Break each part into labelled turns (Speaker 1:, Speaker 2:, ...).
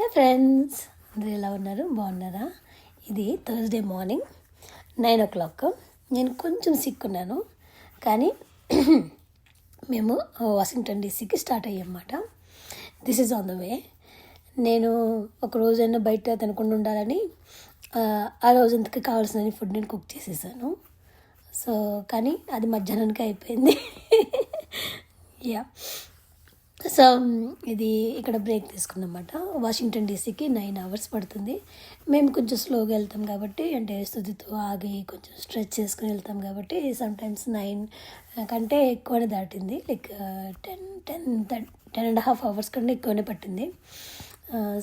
Speaker 1: హే friends, అందరూ ఎలా ఉన్నారు? బాగున్నారా? ఇది థర్స్డే మార్నింగ్ 9 o'clock. నేను కొంచెం సిక్ ఉన్నాను, కానీ మేము వాషింగ్టన్ డీసీకి స్టార్ట్ అయ్యామన్నమాట. This is on the way. నేను ఒక రోజైనా బయట తినకుండా ఉండాలని ఆ రోజంతకి కావాల్సిన ఫుడ్ నేను కుక్ చేసేసాను. సో కానీ అది మధ్యాహ్నానికి అయిపోయింది. యా. సో ఇది ఇక్కడ బ్రేక్ తీసుకున్నమాట. వాషింగ్టన్ డీసీకి 9 hours పడుతుంది. మేము కొంచెం స్లోగా వెళ్తాం కాబట్టి, అంటే స్థుతితో ఆగి కొంచెం స్ట్రెచ్ చేసుకుని వెళ్తాం కాబట్టి సమ్టైమ్స్ 9 కంటే ఎక్కువనే దాటింది. లైక్ 10.5 hours కంటే ఎక్కువనే పట్టింది.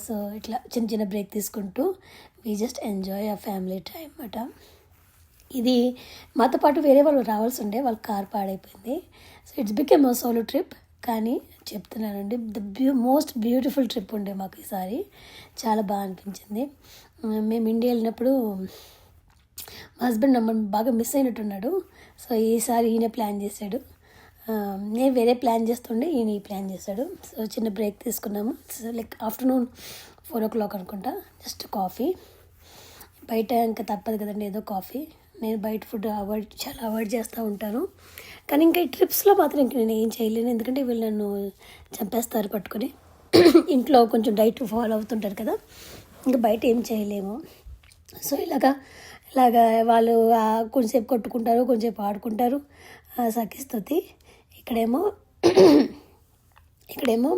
Speaker 1: సో ఇట్లా చిన్న చిన్న బ్రేక్ తీసుకుంటూ వీ జస్ట్ ఎంజాయ్ ఆ ఫ్యామిలీ టైం అన్నమాట. ఇది మాతో పాటు వేరే వాళ్ళు రావాల్సి ఉండే, వాళ్ళ కార్ పాడైపోయింది. So it's became a solo trip. కానీ చెప్తున్నానండి, మోస్ట్ బ్యూటిఫుల్ ట్రిప్ ఉండే మాకు ఈసారి. చాలా బాగా అనిపించింది. మేము ఇండియా వెళ్ళినప్పుడు మా హస్బెండ్ నమ్మని బాగా మిస్ అయినట్టున్నాడు. సో ఈసారి ఈయన ప్లాన్ చేశాడు. నేను వేరే ప్లాన్ చేస్తుండే, ఈయన ఈ ప్లాన్ చేశాడు. సో చిన్న బ్రేక్ తీసుకున్నాము. లైక్ ఆఫ్టర్నూన్ 4 o'clock అనుకుంటా. Just coffee. బయట ఇంకా తప్పదు కదండి, ఏదో కాఫీ. నేను బయట ఫుడ్ చాలా అవాయిడ్ చేస్తూ ఉంటాను. కానీ ఇంకా ఈ ట్రిప్స్లో మాత్రం ఇంక నేను ఏం చేయలేను, ఎందుకంటే వీళ్ళు నన్ను చంపేస్తారు పట్టుకొని. ఇంట్లో కొంచెం డైట్ ఫాలో అవుతుంటారు కదా, ఇంకా బయట ఏం చేయలేము. సో ఇలాగా వాళ్ళు కొంచెంసేపు కొట్టుకుంటారు, కొంచెంసేపు ఆడుకుంటారు. సఖిస్తుతి. ఇక్కడేమో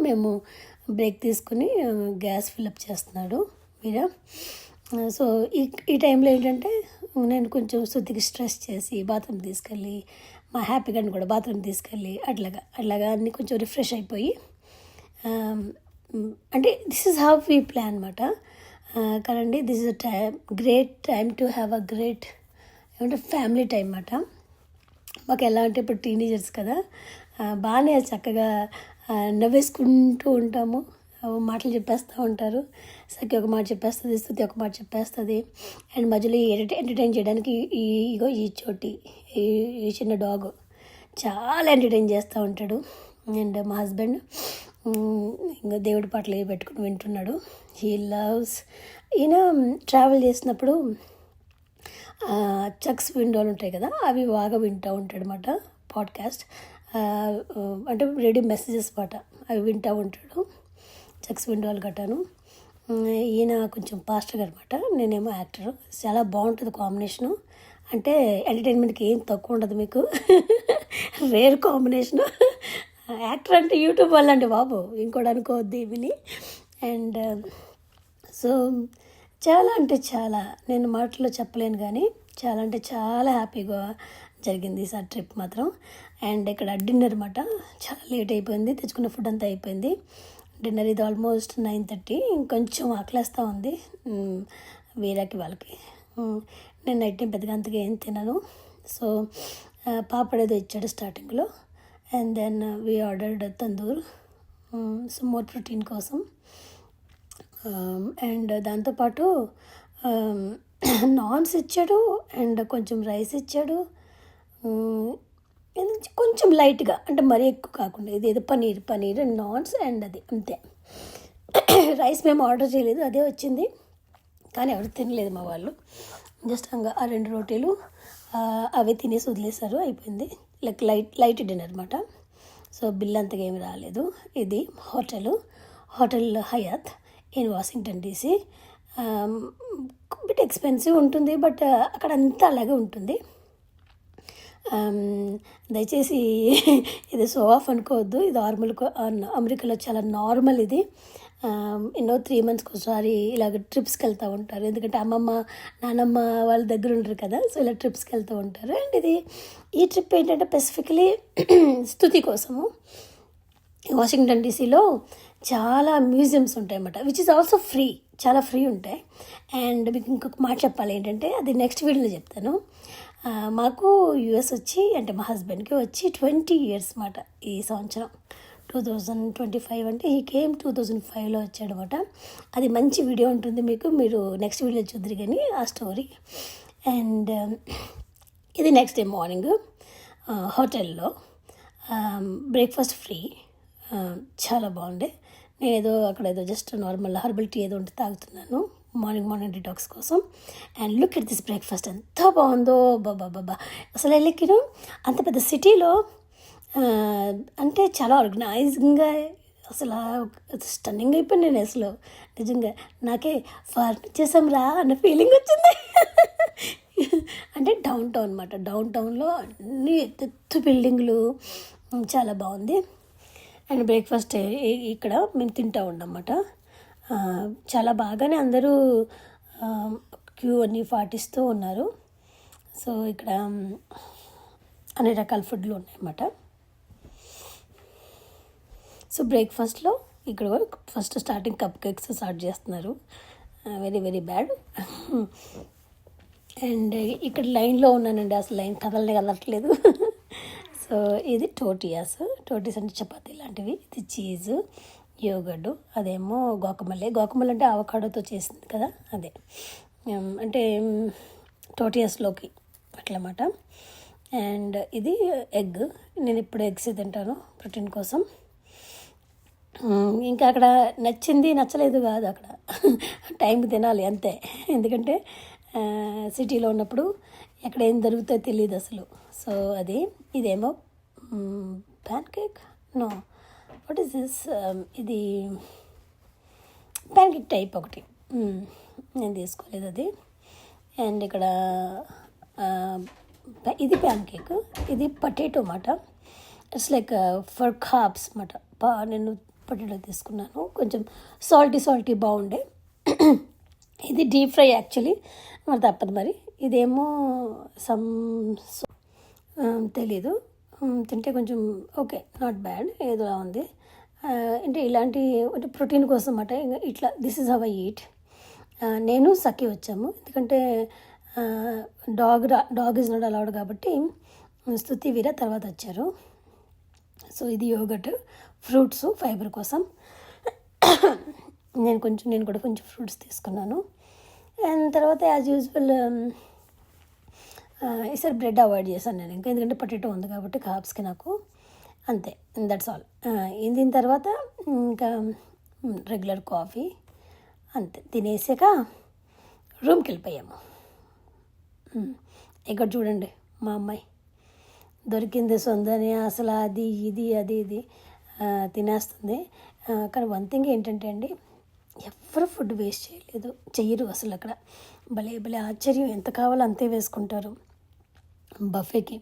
Speaker 1: మేము బ్రేక్ తీసుకుని గ్యాస్ ఫిల్అప్ చేస్తున్నాడు వీరా. సో ఈ టైంలో ఏంటంటే నేను కొంచెం శృతికి స్ట్రెస్ చేసి బాత్రూమ్ తీసుకెళ్ళి, మా హ్యాపీ గండి కూడా బాత్రూమ్ తీసుకెళ్ళి అట్లాగా అన్నీ కొంచెం రిఫ్రెష్ అయిపోయి, అంటే this is how we plan అనమాట. కదండి, this is great time to have a great ఏమంటే ఫ్యామిలీ టైం అన్నమాట. మాకు ఎలా అంటే ఇప్పుడు టీనేజర్స్ కదా, బాగానే చక్కగా నవ్వేసుకుంటూ ఉంటాము. మాటలు చెప్పేస్తూ ఉంటారు. సఖి ఒక మాట చెప్పేస్తుంది, స్థుతి ఒక మాట చెప్పేస్తుంది. అండ్ మధ్యలో ఎంటర్టైన్ చేయడానికి ఈ చోటి ఈ చిన్న డాగ్ చాలా ఎంటర్టైన్ చేస్తూ ఉంటాడు. అండ్ మా హస్బెండ్ ఇంకా దేవుడి పాటలు పెట్టుకుని వింటున్నాడు. He loves. ఈయన ట్రావెల్ చేసినప్పుడు చక్స్ విండోలు ఉంటాయి కదా, అవి బాగా వింటూ ఉంటాడు అన్నమాట. పాడ్కాస్ట్ అంటే రేడియో మెసేజెస్ పాట అవి వింటూ ఉంటాడు. చక్స్ విండోలు కట్టాను. ఈయన కొంచెం పాస్టర్ అనమాట, నేనేమో యాక్టర్. చాలా బాగుంటుంది కాంబినేషను. అంటే ఎంటర్టైన్మెంట్కి ఏం తక్కువ ఉండదు మీకు. Rare combination. యాక్టర్ అంటే యూట్యూబ్ వల్ల అండి బాబు, ఇంకోటి అనుకోవద్దు విని. అండ్ సో చాలా అంటే చాలా, నేను మాటల్లో చెప్పలేను కానీ చాలా అంటే చాలా హ్యాపీగా జరిగింది ఈసారి ట్రిప్ మాత్రం. అండ్ ఇక్కడ డిన్నర్ అన్నమాట. చాలా లేట్ అయిపోయింది, తెచ్చుకున్న ఫుడ్ అంతా అయిపోయింది. డిన్నర్ ఇది ఆల్మోస్ట్ 9:30. ఇంకొంచెం ఆకలేస్తూ ఉంది వీరాకి వాళ్ళకి. నేను నైట్ టైం పెద్దగా అంతగా ఏం తినను. సో పాపడేదో ఇచ్చాడు స్టార్టింగ్లో. And then we ordered tandoor, so more protein కోసం. అండ్ దాంతోపాటు నాన్స్ ఇచ్చాడు, అండ్ కొంచెం రైస్ ఇచ్చాడు. కొంచెం లైట్గా, అంటే మరీ ఎక్కువ కాకుండా, ఇదేదో పనీర్ నాన్స్ అండ్ అది అంతే. రైస్ మేము ఆర్డర్ చేయలేదు, అదే వచ్చింది. కానీ ఎవరు తినలేదు మా వాళ్ళు. జస్ట్ ఆ 2 రోటీలు అవే తినేసి వదిలేశారు, అయిపోయింది. లైక్ లైట్ డిన్నర్ అనమాట. సో బిల్ అంతగా ఏమి రాలేదు. ఇది hotel Hayat in Washington DC. Bit expensive ఉంటుంది, బట్ అక్కడ అంతా అలాగే ఉంటుంది. దయచేసి ఇది షో ఆఫ్ అనుకోవద్దు. ఇది అమెరికాలో చాలా నార్మల్. ఇది 3 months ఒకసారి ఇలాగ ట్రిప్స్కి వెళ్తూ ఉంటారు, ఎందుకంటే అమ్మమ్మ నానమ్మ వాళ్ళ దగ్గర ఉంటారు కదా. సో ఇలా ట్రిప్స్కి వెళ్తూ ఉంటారు. అండ్ ఈ ట్రిప్ ఏంటంటే స్పెసిఫికలీ స్థుతి కోసము. వాషింగ్టన్ డీసీలో చాలా మ్యూజియంస్ ఉంటాయి అన్నమాట, విచ్ ఈజ్ ఆల్సో ఫ్రీ. చాలా ఫ్రీ ఉంటాయి. అండ్ మీకు ఇంకొక మాట చెప్పాలి ఏంటంటే, అది నెక్స్ట్ వీడియోలో చెప్తాను. మాకు యుఎస్ వచ్చి, అంటే మా హస్బెండ్కి వచ్చి 20 years అన్నమాట ఈ సంవత్సరం. 2025 అంటే ఈ కేమ్ 2005లో వచ్చాడనమాట. అది మంచి వీడియో ఉంటుంది, మీరు నెక్స్ట్ వీడియో చూద్దరు కానీ ఆ స్టోరీ. అండ్ ఇది నెక్స్ట్ డే మార్నింగ్ హోటల్లో బ్రేక్ఫాస్ట్ ఫ్రీ. చాలా బాగుండే. నేనేదో అక్కడ ఏదో జస్ట్ నార్మల్ హర్బల్ టీ ఏదో ఉంటే తాగుతున్నాను మార్నింగ్ డిటాక్స్ కోసం. And look at this breakfast ఎంత బాగుందో బాబా. అసలు వెళ్ళికిను అంత పెద్ద సిటీలో అంటే చాలా ఆర్గనైజింగ్గా అసలు స్టన్నింగ్ అయిపోయింది నేను అసలు. నిజంగా నాకే ఫారెన్ చేసాం రా అన్న ఫీలింగ్ వచ్చింది. అంటే డౌన్ టౌన్ అనమాట. డౌన్ టౌన్లో అన్ని ఎత్తు బిల్డింగ్లు, చాలా బాగుంది. అండ్ బ్రేక్ఫాస్ట్ ఇక్కడ మేము తింటూ ఉన్నామన్నమాట. చాలా బాగానే అందరూ క్యూ అన్నీ పాటిస్తూ ఉన్నారు. సో ఇక్కడ అన్ని రకాల ఫుడ్లు ఉన్నాయన్నమాట. సో బ్రేక్ఫాస్ట్లో ఇక్కడ first starting cupcakes start చేస్తున్నారు. Very very bad. అండ్ ఇక్కడ లైన్లో ఉన్నానండి, అసలు లైన్ కదలట్లేదు. సో ఇది టోటీస్ అంటే చపాతీ లాంటివి. ఇది చీజు, యోగడ్డు, అదేమో గోకమల్లి అంటే అవకాడోతో చేసింది కదా అదే, అంటే టోటియాస్లోకి అట్లన్నమాట. అండ్ ఇది ఎగ్, నేను ఇప్పుడు ఎగ్స్ తింటాను ప్రోటీన్ కోసం. ఇంకా అక్కడ నచ్చింది నచ్చలేదు కాదు, అక్కడ టైంకి తినాలి అంతే. ఎందుకంటే సిటీలో ఉన్నప్పుడు ఎక్కడ ఏం దొరుకుతుందో తెలియదు అసలు. సో అది ఇదేమో pan cake, know what is this, ఇది ప్యాన్ కేక్ టైప్ ఒకటి, నేను తీసుకోలేదు అది. అండ్ ఇక్కడ ఇది ప్యాన్ కేక్, ఇది పొటాటో మాట. ఇట్స్ లైక్ ఫర్ కార్బ్స్ మాట. నేను పొటాటో తీసుకున్నాను, కొంచెం సాల్టీ బాగుండే. ఇది డీప్ ఫ్రై యాక్చువల్లీ, మరి తప్పదు మరి. ఇదేమో తెలీదు, తింటే కొంచెం ఓకే, నాట్ బ్యాడ్, ఏదోలా ఉంది. అంటే ఇలాంటి అంటే ప్రోటీన్ కోసం అన్నమాట. ఇట్లా this is how I eat. నేను సఖి వచ్చాము, ఎందుకంటే డాగ్ ఇస్ నాట్ అలౌడ్ కాబట్టి స్తుతి వీర తర్వాత వచ్చారు. సో ఇది యోగట్, ఫ్రూట్స్ ఫైబర్ కోసం. నేను కూడా కొంచెం ఫ్రూట్స్ తీసుకున్నాను. అండ్ తర్వాత యాజ్ యూజువల్ ఈసారి బ్రెడ్ అవాయిడ్ చేశాను నేను, ఇంకా ఎందుకంటే పొటాటో ఉంది కాబట్టి కార్బ్స్కి నాకు, అంతే, దట్స్ ఆల్. దీని తర్వాత ఇంకా రెగ్యులర్ కాఫీ, అంతే. తినేసాక రూమ్కి వెళ్ళిపోయాము. ఇక్కడ చూడండి మా అమ్మాయి దొరికింది సొందని అసలు అది ఇది తినేస్తుంది. కానీ వన్ థింగ్ ఏంటంటే అండి, ఎవరు ఫుడ్ వేస్ట్ చెయ్యరు అసలు. అక్కడ భలే ఆశ్చర్యం, ఎంత కావాలో అంతే వేసుకుంటారు బఫేకి.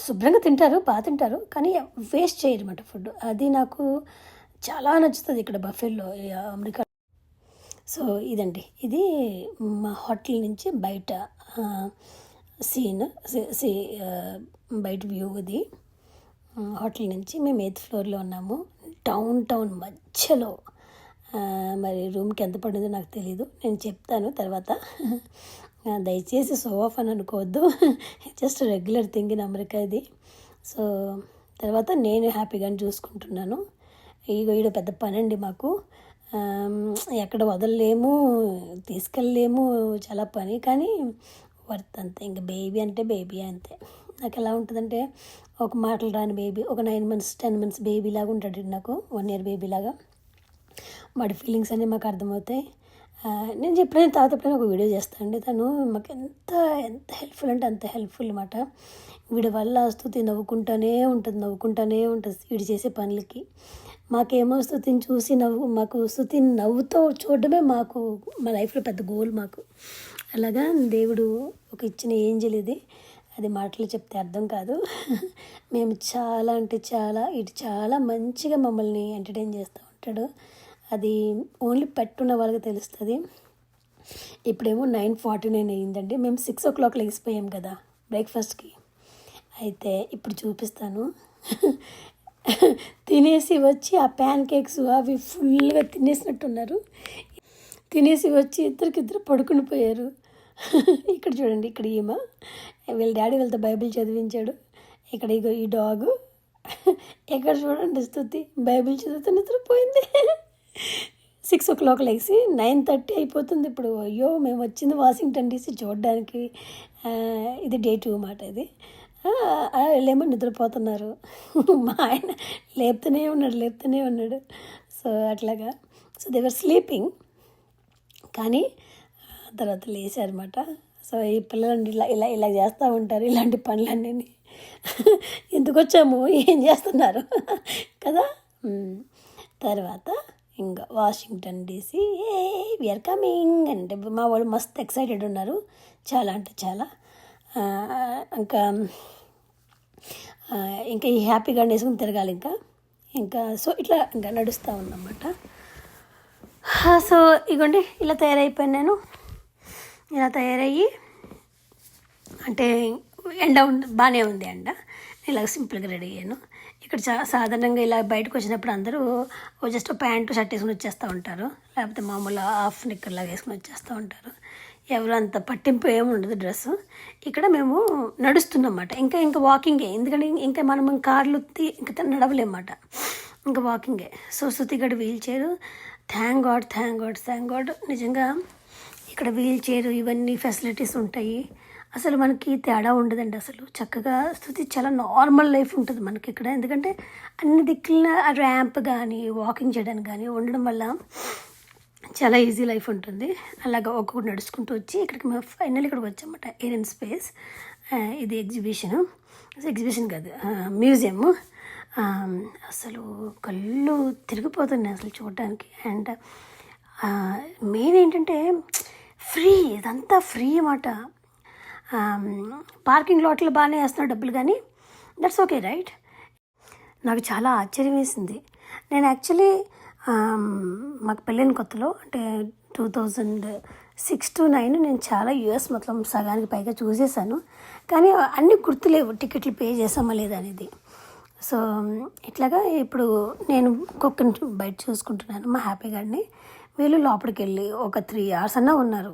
Speaker 1: శుభ్రంగా తింటారు, బాగా తింటారు, కానీ వేస్ట్ చేయరు అన్నమాట ఫుడ్. అది నాకు చాలా నచ్చుతుంది ఇక్కడ బఫేలో, అమెరికా. సో ఇదండి, ఇది మా హోటల్ నుంచి బయట సీన్, బయట వ్యూ. ఇది హోటల్ నుంచి మేము 8th ఫ్లోర్లో ఉన్నాము, టౌన్ మధ్యలో. మరి రూమ్కి ఎంత పడిందో నాకు తెలీదు, నేను చెప్తాను తర్వాత. దయచేసి షో ఆఫ్ అని అనుకోవద్దు, just regular thing in America ఇది. సో తర్వాత నేను హ్యాపీగా చూసుకుంటున్నాను. ఈడ పెద్ద పని అండి మాకు, ఎక్కడ వదలలేము, తీసుకెళ్ళలేము, చాలా పని, కానీ వర్త్ అంతే. ఇంకా బేబీ అంటే బేబీ అంతే. నాకు ఎలా ఉంటుందంటే, ఒక మాటలు రాని బేబీ, ఒక 9 months 10 months బేబీ లాగా ఉంటాడు నాకు, 1 year బేబీ లాగా. వాడి ఫీలింగ్స్ అన్నీ మాకు అర్థమవుతాయి. నేను తర్వాత ఎప్పుడైనా ఒక వీడియో చేస్తానండి. తను మాకు ఎంత హెల్ప్ఫుల్ అంటే అంత హెల్ప్ఫుల్ అన్నమాట. వీడి వల్ల స్తుతి నవ్వుకుంటూనే ఉంటుంది వీడు చేసే పనులకి. మాకేమో స్తుతిని చూసి మాకు స్తుతిని నవ్వుతో చూడడమే మాకు మా లైఫ్లో పెద్ద గోల్ మాకు. అలాగా దేవుడు ఒక ఇచ్చిన ఏంజెల్ ఇది, అది మాటలు చెప్తే అర్థం కాదు. మేము చాలా అంటే చాలా మంచిగా మమ్మల్ని ఎంటర్టైన్ చేస్తూ ఉంటాడు. అది ఓన్లీ పెట్టున్న వాళ్ళకి తెలుస్తుంది. ఇప్పుడేమో 9:49 అయ్యిందండి. మేము 6 o'clock లెగిసిపోయాం కదా బ్రేక్ఫాస్ట్కి. అయితే ఇప్పుడు చూపిస్తాను. తినేసి వచ్చి ఆ ప్యాన్ కేక్స్ అవి ఫుల్గా తినేసినట్టున్నారు. తినేసి వచ్చి ఇద్దరు పడుకుని పోయారు. ఇక్కడ చూడండి, ఇక్కడ వీళ్ళ డాడీ వీళ్ళతో బైబిల్ చదివించాడు. ఇక్కడ ఈ డాగు, ఇక్కడ చూడండి స్తుతి బైబిల్ చదువుతూ నిద్రపోయింది. 6 o'clock లెగిసి 9:30 అయిపోతుంది ఇప్పుడు. అయ్యో, మేము వచ్చింది వాషింగ్టన్ DC చూడడానికి. ఇది Day 2 మాట. ఇది వీళ్ళేమో నిద్రపోతున్నారు. మా ఆయన లేపుతూనే ఉన్నాడు. సో అట్లాగా సో దేవర్ స్లీపింగ్, కానీ తర్వాత లేచారన్నమాట. సో ఈ పిల్లలు ఇలా ఇలా ఇలా చేస్తూ ఉంటారు ఇలాంటి పనులన్నీ. ఎందుకు వచ్చాము, ఏం చేస్తున్నారు కదా. తర్వాత ఇంకా వాషింగ్టన్ డీసీ వీఆర్ కమింగ్ అంటే మా వాళ్ళు మస్తు ఎక్సైటెడ్ ఉన్నారు, చాలా అంటే చాలా. ఇంకా ఇంకా ఈ హ్యాపీగా వేసుకుని తిరగాలి ఇంకా సో ఇట్లా ఇంకా నడుస్తూ ఉన్నమాట. సో ఇగోండి ఇలా తయారైపోయాను నేను. ఇలా తయారయ్యి అంటే ఎండ బాగానే ఉంది ఎండ, ఇలా సింపుల్గా రెడీ అయ్యాను. ఇక్కడ సాధారణంగా ఇలా బయటకు వచ్చినప్పుడు అందరూ జస్ట్ ప్యాంటు షర్ట్ వేసుకుని వచ్చేస్తూ ఉంటారు, లేకపోతే మామూలు హాఫ్ నిక్కర్ లాగా వేసుకుని వచ్చేస్తూ ఉంటారు. ఎవరు అంత పట్టింపు ఏమి ఉండదు డ్రెస్సు. ఇక్కడ మేము నడుస్తున్నమాట, ఇంకా వాకింగే, ఎందుకంటే ఇంకా మనం కార్లు ఇంకా నడవలేమాట, ఇంకా వాకింగే. సో శృతిగడ వీల్ చైర్, థ్యాంక్ గాడ్ నిజంగా ఇక్కడ వీల్ చైర్ ఇవన్నీ ఫెసిలిటీస్ ఉంటాయి. అసలు మనకి తేడా ఉండదండి అసలు. చక్కగా స్థుతి చాలా నార్మల్ లైఫ్ ఉంటుంది మనకి ఇక్కడ, ఎందుకంటే అన్ని దిక్కుల ర్యాంప్ కానీ వాకింగ్ చేయడానికి కానీ ఉండడం వల్ల చాలా ఈజీ లైఫ్ ఉంటుంది. అలాగా ఒక్కొక్కటి నడుచుకుంటూ వచ్చి ఇక్కడికి మేము ఫైనల్ ఇక్కడికి వచ్చామన్నమాట, ఏరియన్ స్పేస్. ఇది ఎగ్జిబిషన్ కాదు, మ్యూజియం. అసలు కళ్ళు తిరిగిపోతున్నాయి అసలు చూడడానికి. అండ్ మెయిన్ ఏంటంటే ఫ్రీ, ఇదంతా ఫ్రీ అన్నమాట. పార్కింగ్ లాట్లో బాగానే వేస్తున్నారు డబ్బులు, కానీ దట్స్ ఓకే రైట్. నాకు చాలా ఆశ్చర్యం వేసింది. నేను యాక్చువల్లీ మాకు పెళ్ళైన కొత్తలో అంటే 2006 to 2009 నేను చాలా యూఎస్ మొత్తం సగానికి పైగా చూసేసాను, కానీ అన్నీ గుర్తులేవు టికెట్లు పే చేసామా లేదా అనేది. సో ఇట్లాగా ఇప్పుడు నేను కుక్కని బయట చూసుకుంటున్నాను, మా హ్యాపీ గారిని. వీళ్ళు లోపలికి వెళ్ళి ఒక 3 hours అన్నా ఉన్నారు.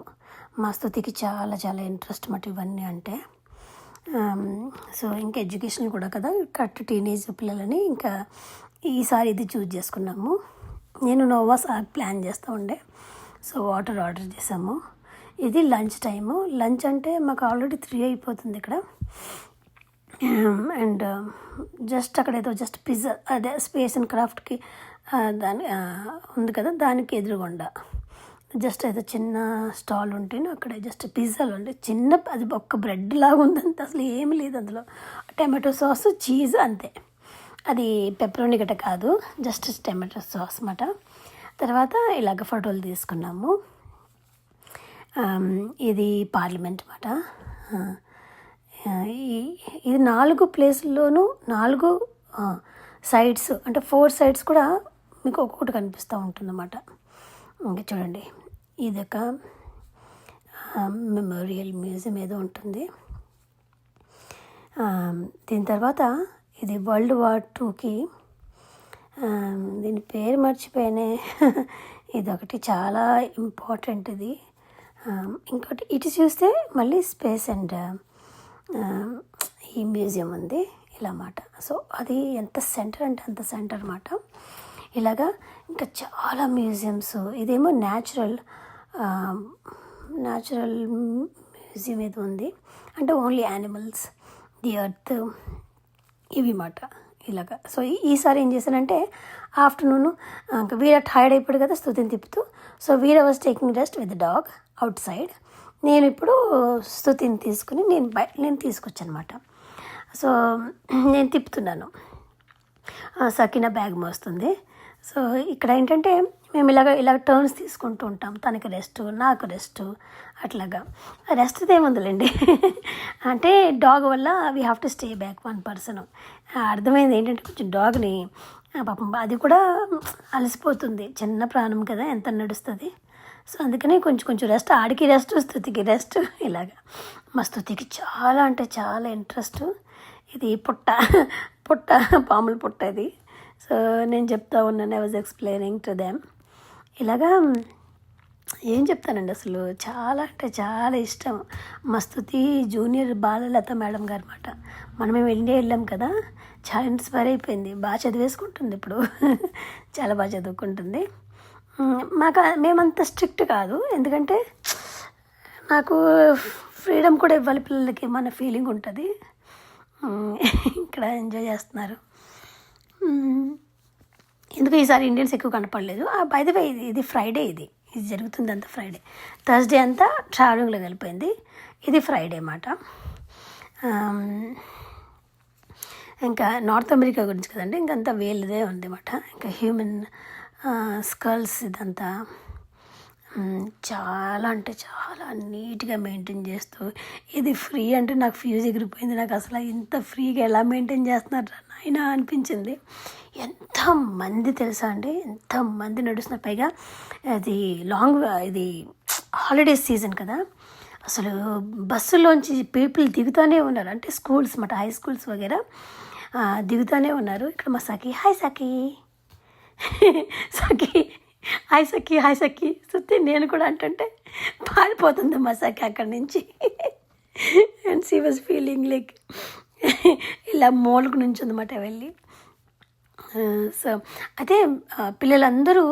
Speaker 1: మా స్థుతికి చాలా చాలా ఇంట్రెస్ట్ మాట ఇవన్నీ అంటే. సో ఇంకా ఎడ్యుకేషన్ కూడా కదా, కరెక్ట్ టీనేజ్ పిల్లలని ఇంకా ఈసారి ఇది చూజ్ చేసుకున్నాము. నేను నోవా ప్లాన్ చేస్తూ ఉండే. సో వాటర్ ఆర్డర్ చేసాము. ఇది లంచ్ టైము. లంచ్ అంటే మాకు ఆల్రెడీ 3 అయిపోతుంది ఇక్కడ. అండ్ జస్ట్ అక్కడ ఏదో జస్ట్ పిజ్జా, అదే స్పేస్ అండ్ క్రాఫ్ట్కి దాని ఉంది కదా, దానికి ఎదురుగుండా జస్ట్ ఏదో చిన్న స్టాల్ ఉంటేనే అక్కడ జస్ట్ పిజ్జాలు ఉంటే చిన్న, అది ఒక్క బ్రెడ్ లాగా ఉందంటే అసలు ఏమి లేదు అందులో. టమాటో సాస్, చీజ్ అంతే. అది పెప్పరోని గట్ట కాదు, జస్ట్ టమాటో సాస్ అన్నమాట. తర్వాత ఇలాగ ఫోటోలు తీసుకున్నాము. ఇది పార్లమెంట్ అన్నమాట. ఇది 4 ప్లేసుల్లోనూ 4 సైడ్స్ అంటే 4 సైడ్స్ కూడా మీకు ఒక్కొక్కటి కనిపిస్తూ ఉంటుందన్నమాట. ఇంకా చూడండి, ఇది ఒక మెమోరియల్ మ్యూజియం ఏదో ఉంటుంది. దీని తర్వాత ఇది World War IIకి, దీని పేరు మర్చిపోయానే, ఇదొకటి చాలా ఇంపార్టెంట్ ఇది. ఇంకోటి ఇటు చూస్తే మళ్ళీ స్పేస్ అండ్ ఈ మ్యూజియం ఉంది ఇలా అన్నమాట. సో అది ఎంత సెంటర్ అంటే అంత సెంటర్ అన్నమాట. ఇలాగా ఇంకా చాలా మ్యూజియంస్. ఇదేమో న్యాచురల్ మ్యూజియం ఏదో ఉంది, అంటే ఓన్లీ యానిమల్స్, ది ఎర్త్, ఇవి మాట ఇలాగా. సో ఈసారి ఏం చేశానంటే ఆఫ్టర్నూన్ ఇంకా వీర టైర్డ్ అయిపోయాడు కదా స్థుతిని తిప్పుతూ. So Veera was taking rest with dog out side. నేను ఇప్పుడు స్థుతిని తీసుకుని నేను తీసుకొచ్చాను అనమాట. సో నేను తిప్పుతున్నాను, సకీనా బ్యాగ్ మోస్తుంది. సో ఇక్కడ ఏంటంటే మేము ఇలా టర్న్స్ తీసుకుంటూ ఉంటాం, తనకి రెస్ట్, నాకు రెస్ట్, అట్లాగా. రెస్ట్ ఏముందిలేండి అంటే డాగ్ వల్ల we have to stay back 1 person. అర్థమైంది ఏంటంటే కొంచెం డాగ్ని పాపం అది కూడా అలసిపోతుంది, చిన్న ప్రాణం కదా, ఎంత నడుస్తుంది. సో అందుకని కొంచెం రెస్ట్, ఆడికి రెస్ట్, స్థుతికి రెస్ట్, ఇలాగా. మా స్థుతికి చాలా అంటే చాలా ఇంట్రెస్ట్. ఇది పుట్ట పాముల పుట్ట ఇది. సో నేను చెప్తా ఉన్నాను, I was explaining to them. ఇలాగా ఏం చెప్తానండి, అసలు చాలా అంటే చాలా ఇష్టం. మా స్థుతి జూనియర్ బాలలత మేడం గారు అన్నమాట. మనమేం ఇండియా వెళ్ళాం కదా, చాలా ఇన్స్పైర్ అయిపోయింది, బాగా చదివేసుకుంటుంది ఇప్పుడు చాలా బాగా చదువుకుంటుంది. మేమంత స్ట్రిక్ట్ కాదు, ఎందుకంటే నాకు ఫ్రీడమ్ కూడా ఇవ్వాలి పిల్లలకి, మన ఫీలింగ్ ఉంటుంది. ఇక్కడ ఎంజాయ్ చేస్తున్నారు. ఎందుకు ఈసారి ఇండియన్స్ ఎక్కువ కనపడలేదు. బై ద వే ఇది ఫ్రైడే, ఇది జరుగుతుంది అంతా ఫ్రైడే. థర్స్డే అంతా ట్రావెలింగ్లో వెళ్ళిపోయింది. ఇది ఫ్రైడే అన్నమాట. ఇంకా నార్త్ అమెరికా గురించి కదండి, ఇంకంతా వేలుదే ఉంది అన్నమాట. ఇంకా హ్యూమన్ స్కల్స్ ఇదంతా చాలా అంటే చాలా నీట్గా మెయింటైన్ చేస్తూ, ఇది ఫ్రీ అంటే నాకు ఫ్యూజ్ ఎగిరిపోయింది. నాకు అసలు ఇంత ఫ్రీగా ఎలా మెయింటైన్ చేస్తున్నారు నాయనా అనిపించింది. ఎంతమంది తెలుసా అండి, ఎంతమంది నడుస్తున్నారు. పైగా అది ఇది హాలిడేస్ సీజన్ కదా, అసలు బస్సులోంచి పీపుల్ దిగుతూనే ఉన్నారు. అంటే స్కూల్స్ మాట, హై స్కూల్స్ వగేరా దిగుతూనే ఉన్నారు. ఇక్కడ మా సఖి, హాయ్ సఖి సఖి హాయ్ సఖి, హాయ్ సఖి సుత్తి నేను కూడా అంటుంటే పారిపోతుంది మా సఖి అక్కడి నుంచి. And she was feeling like ఇలా మూలకు నుంచి ఉందన్నమాట వెళ్ళి. సో అయితే పిల్లలందరూ,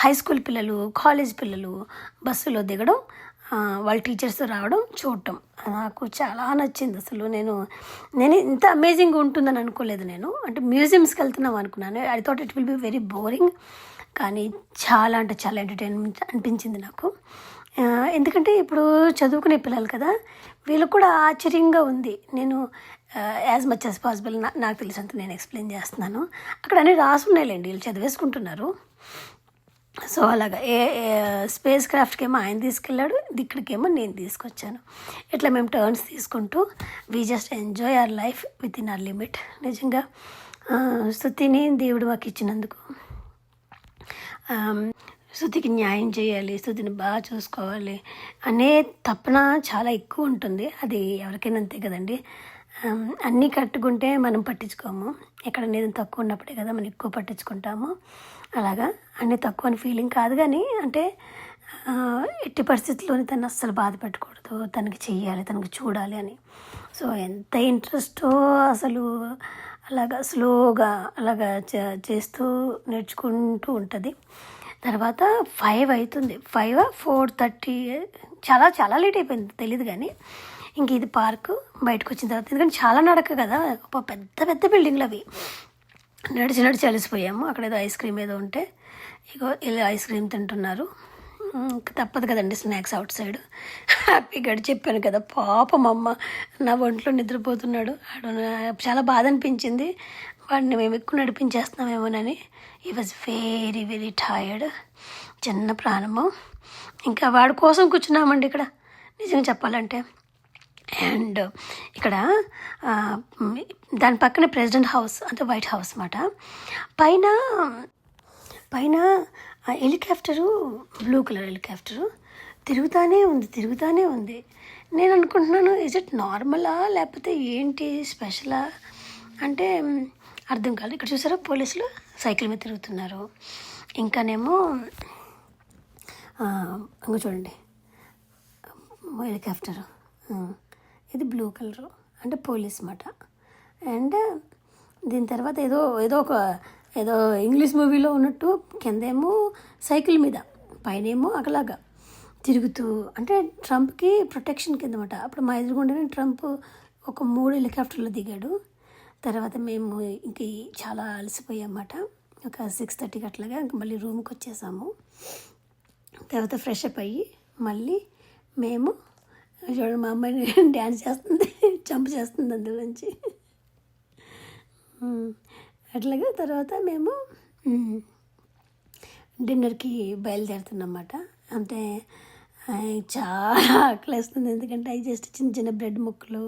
Speaker 1: హై స్కూల్ పిల్లలు, కాలేజ్ పిల్లలు బస్సులో దిగడం, వాళ్ళ టీచర్స్తో రావడం చూడటం నాకు చాలా నచ్చింది. అసలు నేను ఇంత అమేజింగ్గా ఉంటుందని అనుకోలేదు. నేను అంటే మ్యూజియంస్కి వెళ్తున్నాం అనుకున్నాను. I thought it will be very boring, కానీ చాలా అంటే చాలా ఎంటర్టైన్మెంట్ అనిపించింది నాకు. ఎందుకంటే ఇప్పుడు చదువుకునే పిల్లలు కదా, వీళ్ళకు కూడా ఆశ్చర్యంగా ఉంది. నేను యాజ్ మచ్ యాజ్ పాసిబుల్ నాకు తెలిసినంత నేను ఎక్స్ప్లెయిన్ చేస్తున్నాను. అక్కడ అన్నీ రాసున్నాయిలేండి, వీళ్ళు చదివేసుకుంటున్నారు. సో అలాగా స్పేస్ క్రాఫ్ట్కేమో ఆయన తీసుకెళ్ళాడు, ఇక్కడికేమో నేను తీసుకొచ్చాను. ఇట్లా మేము టర్న్స్ తీసుకుంటూ we just enjoy our life with in our limit. నిజంగా స్తుతిని దేవుడు మాకు ఇచ్చినందుకు, స్తుతికి న్యాయం చేయాలి, స్తుతిని బాగా చూసుకోవాలి అనే తపన చాలా ఎక్కువ ఉంటుంది. అది ఎవరికైనా అంతే కదండి. అన్నీ కట్టుకుంటే మనం పట్టించుకోము, ఎక్కడ నేను తక్కువ ఉన్నప్పుడే కదా మనం ఎక్కువ పట్టించుకుంటాము. అలాగా అన్నీ తక్కువ అని ఫీలింగ్ కాదు, కానీ అంటే ఎట్టి పరిస్థితుల్లోని తను అస్సలు బాధ పెట్టకూడదు, తనకి చెయ్యాలి, తనకి చూడాలి అని. సో ఎంత ఇంట్రెస్టో అసలు అలాగా స్లోగా అలాగా చేస్తూ నేర్చుకుంటూ ఉంటుంది. తర్వాత 5 అవుతుంది, 5 4:30 చాలా చాలా లేట్ అయిపోయింది తెలియదు. కానీ ఇంక ఇది పార్కు బయటకు వచ్చిన తర్వాత, ఎందుకంటే చాలా నడక కదా, పెద్ద పెద్ద బిల్డింగ్లు అవి, నడిచి అలసిపోయాము. అక్కడ ఏదో ఐస్ క్రీమ్ ఏదో ఉంటే ఇగో ఇలా ఐస్ క్రీమ్ తింటున్నారు. ఇంకా తప్పదు కదండి, స్నాక్స్ అవుట్ సైడ్. హ్యాపీగా చెప్పాను కదా, పాపం అమ్మ నా ఒంట్లో నిద్రపోతున్నాడు. చాలా బాధ అనిపించింది, వాడిని మేము ఎక్కువ నడిపించేస్తున్నామేమోనని. ఈ వాజ్ వెరీ వెరీ టైర్డ్, చిన్న ప్రాణము. ఇంకా వాడి కోసం కూర్చున్నామండి ఇక్కడ నిజంగా చెప్పాలంటే. అండ్ ఇక్కడ దాని పక్కన ప్రెసిడెంట్ హౌస్, అంటే వైట్ హౌస్ అన్నమాట. పైన హెలికాప్టరు, బ్లూ కలర్ హెలికాప్టరు తిరుగుతూనే ఉంది. నేను అనుకుంటున్నాను, ఇజ్ ఇట్ నార్మలా లేకపోతే ఏంటి స్పెషలా అంటే అర్థం కాదు. ఇక్కడ చూసారా, పోలీసులు సైకిల్ మీద తిరుగుతున్నారు. ఇంకానేమో ఇంకో చూడండి హెలికాప్టరు, ఇది బ్లూ కలరు అంటే పోలీస్ మాట. అండ్ దీని తర్వాత ఏదో ఇంగ్లీష్ మూవీలో ఉన్నట్టు కిందేమో సైకిల్ మీద, పైనేమో అక్కలాగా తిరుగుతూ, అంటే ట్రంప్కి ప్రొటెక్షన్ కింద మాట. అప్పుడు మా ఎదురుగుండానే ట్రంప్ ఒక 3 హెలికాప్టర్లో దిగాడు. తర్వాత మేము ఇంక చాలా అలసిపోయామన్నమాట. ఒక 6:30కి అట్లాగా ఇంక మళ్ళీ రూమ్కి వచ్చేసాము. తర్వాత ఫ్రెష్ అప్ అయ్యి మళ్ళీ మేము చూడండి, మా అమ్మాయిని డ్యాన్స్ చేస్తుంది, జంప్ చేస్తుంది అందులోంచి. అట్లాగే తర్వాత మేము డిన్నర్కి బయలుదేరుతున్నమాట. అంటే చాలా ఆకలేస్తుంది, ఎందుకంటే అవి జస్ట్ చిన్న చిన్న బ్రెడ్ ముక్కలు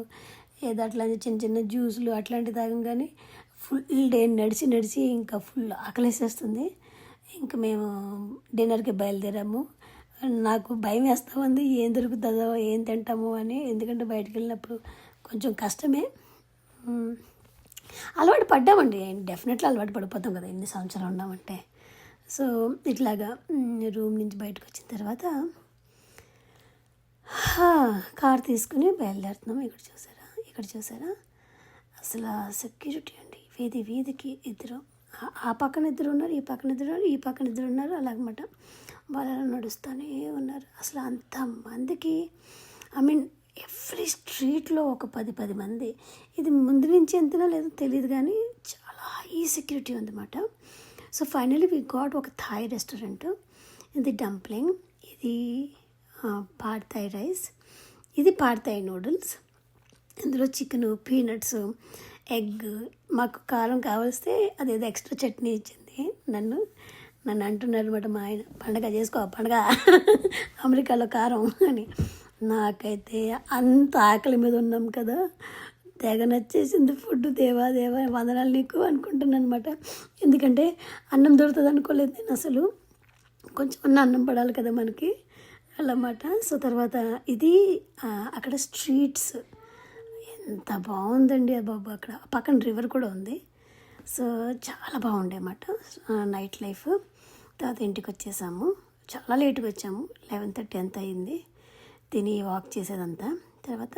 Speaker 1: ఏదో అట్లాంటి చిన్న చిన్న జ్యూసులు అట్లాంటివి తాగం. కానీ ఫుల్ డే నడిచి ఇంకా ఫుల్ ఆకలేసేస్తుంది. ఇంకా మేము డిన్నర్కి బయలుదేరాము. నాకు భయం వేస్తూ ఉంది, ఏం దొరుకుతుందో ఏం తింటామో అని, ఎందుకంటే బయటకు వెళ్ళినప్పుడు కొంచెం కష్టమే. అలవాటు పడ్డామండి, డెఫినెట్లీ అలవాటు పడిపోతాం కదా ఎన్ని సంవత్సరాలు ఉన్నామంటే. సో ఇట్లాగా రూమ్ నుంచి బయటకు వచ్చిన తర్వాత కార్ తీసుకుని బయలుదేరుతున్నాము. ఇక్కడ చూసారా అసలు సెక్యూరిటీ అండి, వీధికి ఇద్దరు, ఆ పక్కన ఇద్దరు ఉన్నారు, ఈ పక్కన ఇద్దరు ఉన్నారు, ఈ పక్కన ఇద్దరు ఉన్నారు, అలాగమాట. వాళ్ళు నడుస్తూనే ఉన్నారు. అసలు అంతమందికి, ఐ మీన్ ఎవ్రీ స్ట్రీట్లో ఒక 10 మంది. ఇది ముందు నుంచి ఎంతనో లేదో తెలియదు, కానీ చాలా హై సెక్యూరిటీ ఉందన్నమాట. సో ఫైనలీ వీ గాట్ ఒక థాయ్ రెస్టారెంట్. ఇది డంప్లింగ్, ఇది పాడ్ థాయ్ రైస్, ఇది పాడ్ థాయ్ నూడిల్స్. ఇందులో చికెను, పీనట్స్, ఎగ్. మాకు కారం కావలిస్తే అదేదో ఎక్స్ట్రా చట్నీ ఇచ్చింది. నన్ను అంటున్నారు అనమాట మా ఆయన, పండగ చేసుకో పండగ అమెరికాలో కారం అని. నాకైతే అంత ఆకలి మీద ఉన్నాం కదా, తెగ నచ్చేసింది ఫుడ్. దేవా వందనాలు నీకు అనుకుంటున్నాను అనమాట. ఎందుకంటే అన్నం దొరుకుతుంది అనుకోలేదు నేను అసలు. కొంచెం అన్నం పడాలి కదా మనకి, అన్నమాట. సో తర్వాత ఇది అక్కడ స్ట్రీట్స్ ఎంత బాగుందండి బాబు. అక్కడ పక్కన రివర్ కూడా ఉంది. సో చాలా బాగుండే అన్నమాట నైట్ లైఫ్. తర్వాత ఇంటికి వచ్చేసాము, చాలా లేట్గా వచ్చాము. 11:30 అంత అయింది తిని వాక్ చేసేదంతా. తర్వాత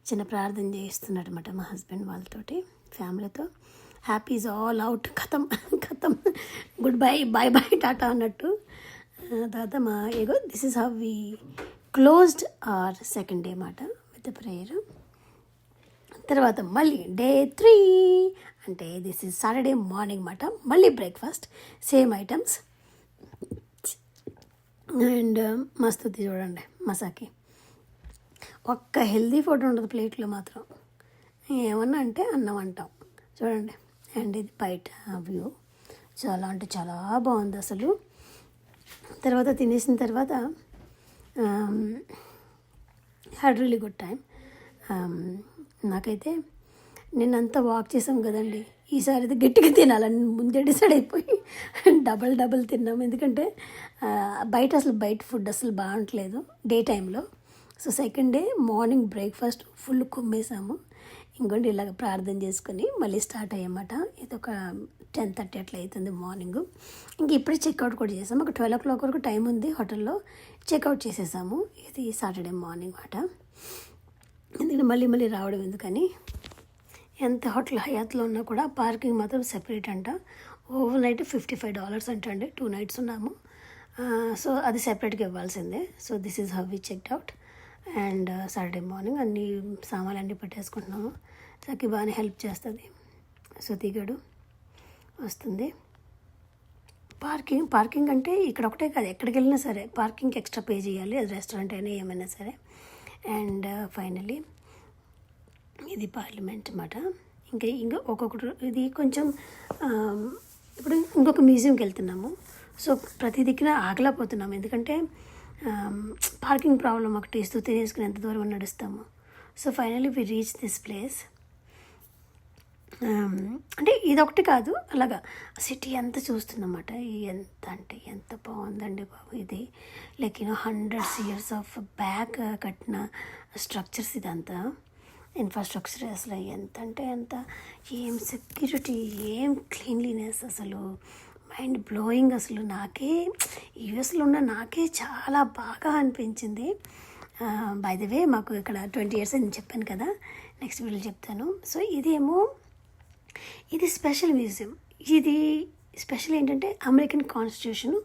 Speaker 1: చిన్న ప్రార్థన చేయిస్తున్నాడు అనమాట మా హస్బెండ్ వాళ్ళతోటి, ఫ్యామిలీతో. హ్యాపీ ఈజ్ ఆల్ అవుట్, కథం గుడ్ బై, బాయ్ టాటా అన్నట్టు. తర్వాత మా this is how we closed our second day మాట విత్ ద ప్రేయర్. తర్వాత మళ్ళీ డే 3 అంటే దిస్ ఈజ్ సాటర్డే మార్నింగ్ మాట. మళ్ళీ బ్రేక్ఫాస్ట్, సేమ్ ఐటమ్స్. అండ్ మస్తు చూడండి మసాకి, ఒక్క హెల్దీ ఫుడ్ ఉండదు ప్లేట్లో మాత్రం. ఏమన్నా అంటే అన్నం అంటాం చూడండి. అండ్ ఇది బయట వ్యూ, చాలా అంటే చాలా బాగుంది అసలు. తర్వాత తినేసిన తర్వాత హ్యాడ్ రియలీ గుడ్ టైం. నాకైతే నిన్నంతా వాక్ చేసాం కదండి, ఈసారి అయితే గట్టిగా తినాలని ముందే డిసైడ్ అయిపోయి డబల్ తిన్నాం. ఎందుకంటే బయట ఫుడ్ అసలు బాగుంటలేదు డే టైంలో. So second day morning breakfast full కుమ్మేసాము. ఇంకోటి ఇలాగ ప్రార్థన చేసుకొని మళ్ళీ స్టార్ట్ అయ్యామట. ఇది ఒక 10:30 అట్లా అవుతుంది మార్నింగ్. ఇంక ఇప్పుడే చెక్అవుట్ కూడా చేసాము. ఒక 12 o'clock వరకు టైం ఉంది హోటల్లో, చెక్అవుట్ చేసేసాము. ఇది సాటర్డే మార్నింగ్ మాట. ఎందుకంటే మళ్ళీ రావడం ఎందుకని. ఎంత హోటల్ హయాత్లో ఉన్నా కూడా పార్కింగ్ మాత్రం సెపరేట్ అంట. ఓవర్ నైట్ $55 అంట అండి. 2 nights ఉన్నాము. సో అది సెపరేట్గా ఇవ్వాల్సిందే. So this is how we checked out. And Saturday morning అన్ని సామాన్లు అన్నీ పెట్టేసుకుంటున్నాము. చక్కగా బాగానే హెల్ప్ చేస్తుంది. సో దిగడు వస్తుంది. పార్కింగ్ అంటే ఇక్కడ ఒకటే కాదు, ఎక్కడికి వెళ్ళినా సరే పార్కింగ్కి ఎక్స్ట్రా పే చేయాలి, అది రెస్టారెంట్ అయినా ఏమైనా సరే. అండ్ ఫైనలీ ఇది పార్లమెంట్ అన్నమాట. ఇంకా ఒక్కొక్కటి ఇది కొంచెం ఇప్పుడు ఇంకొక మ్యూజియంకి వెళ్తున్నాము. సో ప్రతి దిక్కున ఆగలేకపోతున్నాము, ఎందుకంటే పార్కింగ్ ప్రాబ్లం ఒకటి ఇస్తూ తినేసుకుని ఎంత దూరం నడుస్తాము. So finally we reach this place. అంటే ఇదొకటి కాదు, అలాగా సిటీ అంతా చూస్తున్నమాట. ఎంత బాగుందండి బాబు. ఇది లైక్ 100 years ఆఫ్ బ్యాక్ కట్టిన స్ట్రక్చర్స్ ఇదంతా. ఇన్ఫ్రాస్ట్రక్చర్ అసలు ఎంత ఏం సెక్యూరిటీ, ఏం క్లీన్లీనెస్, అసలు మైండ్ బ్లోయింగ్. అసలు నాకే యూఎస్లో ఉన్న నాకే చాలా బాగా అనిపించింది. బై ద వే మాకు ఇక్కడ 20 years అని చెప్పాను కదా, నెక్స్ట్ వీడియో చెప్తాను. సో ఇది స్పెషల్ మ్యూజియం. ఇది స్పెషల్ ఏంటంటే అమెరికన్ కాన్స్టిట్యూషన్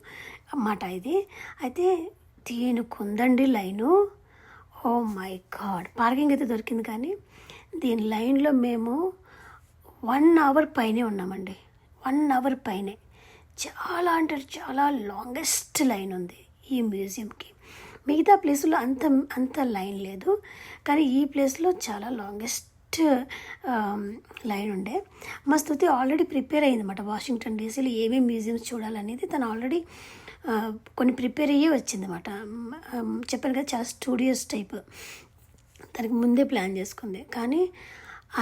Speaker 1: అన్నమాట ఇది. అయితే దీనికి ఉందండి line. Oh my God. Parking అయితే దొరికింది, కానీ దీని లైన్లో మేము 1 hour పైనే ఉన్నామండి. 1 hour పైనే. చాలా అంటే చాలా లాంగెస్ట్ లైన్ ఉంది ఈ మ్యూజియంకి. మిగతా ప్లేస్లో అంత లైన్ లేదు, కానీ ఈ ప్లేస్లో చాలా లాంగెస్ట్ లైన్ ఉండే. మా స్తుతి ఆల్రెడీ ప్రిపేర్ అయ్యిందన్నమాట. వాషింగ్టన్ డీసీలో ఏమేమి మ్యూజియంస్ చూడాలనేది తను ఆల్రెడీ కొన్ని ప్రిపేర్ అయ్యే వచ్చిందన్నమాట. చెప్పాను కదా, చాలా స్టూడియోస్ టైప్. తనకి ముందే ప్లాన్ చేసుకుంది, కానీ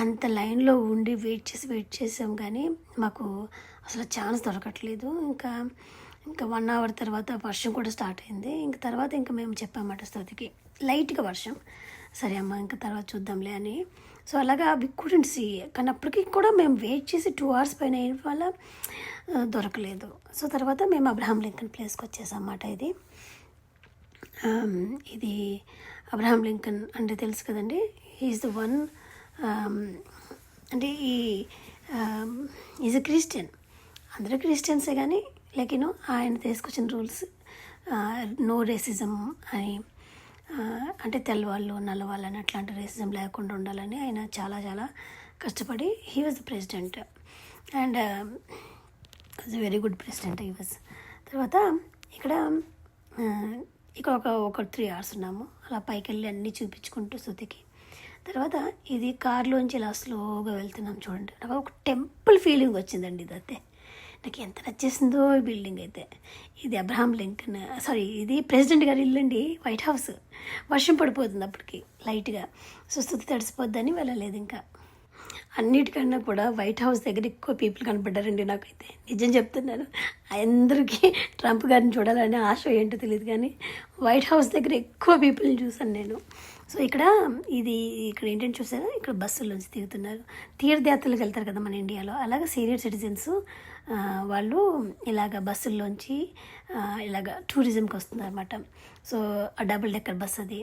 Speaker 1: అంత లైన్లో ఉండి వెయిట్ చేసాం, కానీ మాకు అసలు ఛాన్స్ దొరకట్లేదు. ఇంకా 1 hour తర్వాత వర్షం కూడా స్టార్ట్ అయింది. ఇంకా తర్వాత మేము చెప్పామన్నమాట స్తుతికి, లైట్గా వర్షం. సరే అమ్మ ఇంకా తర్వాత చూద్దాంలే అని. సో అలాగా వి కుడెంట్ సీ. కానీ అప్పటికి కూడా మేము వెయిట్ చేసి 2 hours పైన అయిన వల్ల దొరకలేదు. సో తర్వాత మేము అబ్రహాం లింకన్ ప్లేస్కి వచ్చేసాం అన్నమాట. ఇది అబ్రహాం లింకన్ అంటే తెలుసు కదండి, ఈజ్ ద వన్. అంటే ఈజ్ ఎ క్రిస్టియన్. అందరూ క్రిస్టియన్సే, కానీ లైక్ ఆయన తీసుకొచ్చిన రూల్స్ నో రేసిజం అని, అంటే తెల్లవాళ్ళు నల్లవాళ్ళు అని అట్లాంటి రేసిజం లేకుండా ఉండాలని ఆయన చాలా చాలా కష్టపడి he was the president. And was very good president I was. తర్వాత ఇక్కడ ఇక్కడ ఒక 3 hours ఉన్నాము. అలా పైకి వెళ్ళి అన్నీ చూపించుకుంటూ శృతికి. తర్వాత ఇది కార్లోంచి ఇలా స్లోగా వెళ్తున్నాం చూడండి. నాకు ఒక టెంపుల్ ఫీలింగ్ వచ్చిందండి. ఇదైతే నాకు ఎంత నచ్చేసిందో ఈ బిల్డింగ్ అయితే. ఇది అబ్రహాం లింకన్, సారీ ఇది ప్రెసిడెంట్ గారి ఇల్లు అండి, వైట్ హౌస్. వర్షం పడిపోతుంది అప్పటికి లైట్గా. సో శృతి తడిసిపోద్దని వెళ్ళలేదు. ఇంకా అన్నిటికన్నా కూడా వైట్ హౌస్ దగ్గర ఎక్కువ పీపుల్ కనపడ్డారండి నాకైతే, నిజం చెప్తున్నాను. అందరికీ ట్రంప్ గారిని చూడాలని ఆశ ఏంటో తెలియదు, కానీ వైట్ హౌస్ దగ్గర ఎక్కువ పీపుల్ని చూసాను నేను. సో ఇక్కడ ఏంటంటే చూసారా, ఇక్కడ బస్సుల్లోంచి దిగుతున్నారు. తీర్థయాత్రలకు వెళ్తారు కదా మన ఇండియాలో, అలాగే సీనియర్ సిటిజన్స్ వాళ్ళు ఇలాగ బస్సుల్లోంచి ఇలాగ టూరిజంకి వస్తున్నారు అనమాట. సో ఆ డబుల్ డెక్కర్ బస్ అది.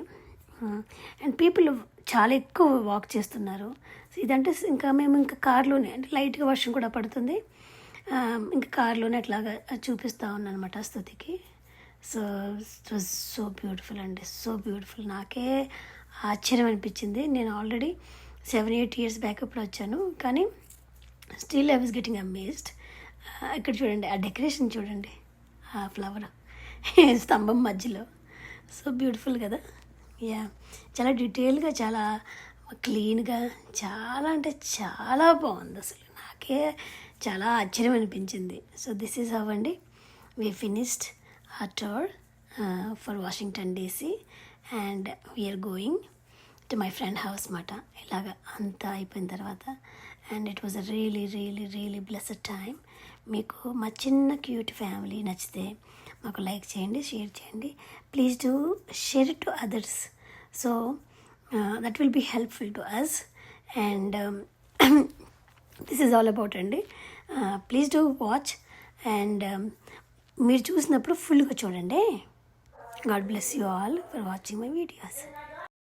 Speaker 1: అండ్ పీపుల్ చాలా ఎక్కువ వాక్ చేస్తున్నారు. సో ఇదంటే ఇంకా మేము ఇంకా కార్లోనే, అంటే లైట్గా వర్షం కూడా పడుతుంది, ఇంకా కార్లోనే అట్లాగా చూపిస్తూ ఉన్నాను అనమాట స్తుతికి. So it was so beautiful అండి, సో బ్యూటిఫుల్. నాకే ఆశ్చర్యం అనిపించింది. నేను ఆల్రెడీ 7-8 years బ్యాక్ ఇప్పుడు వచ్చాను, కానీ still I was getting amazed. ఇక్కడ చూడండి, ఆ డెకరేషన్ చూడండి, ఆ ఫ్లవర్ స్తంభం మధ్యలో, సో బ్యూటిఫుల్ కదా. యా, చాలా డీటెయిల్గా, చాలా క్లీన్గా, చాలా అంటే చాలా బాగుంది అసలు. నాకే చాలా ఆశ్చర్యం అనిపించింది. సో దిస్ ఈజ్ హౌ అండి వీ ఫినిష్డ్ ఆ tour for Washington DC and we are going to my friend house మాట. ఇలాగ అంతా అయిపోయిన తర్వాత, and it was a really really really blessed time. మీకు మా చిన్న క్యూట్ ఫ్యామిలీ నచ్చితే మాకు లైక్ చేయండి, షేర్ చేయండి. Please do share it to others. So that will be helpful to us. And this is all about అండి. Please do watch. And మీరు చూసినప్పుడు ఫుల్గా చూడండి. God bless you all for watching my videos.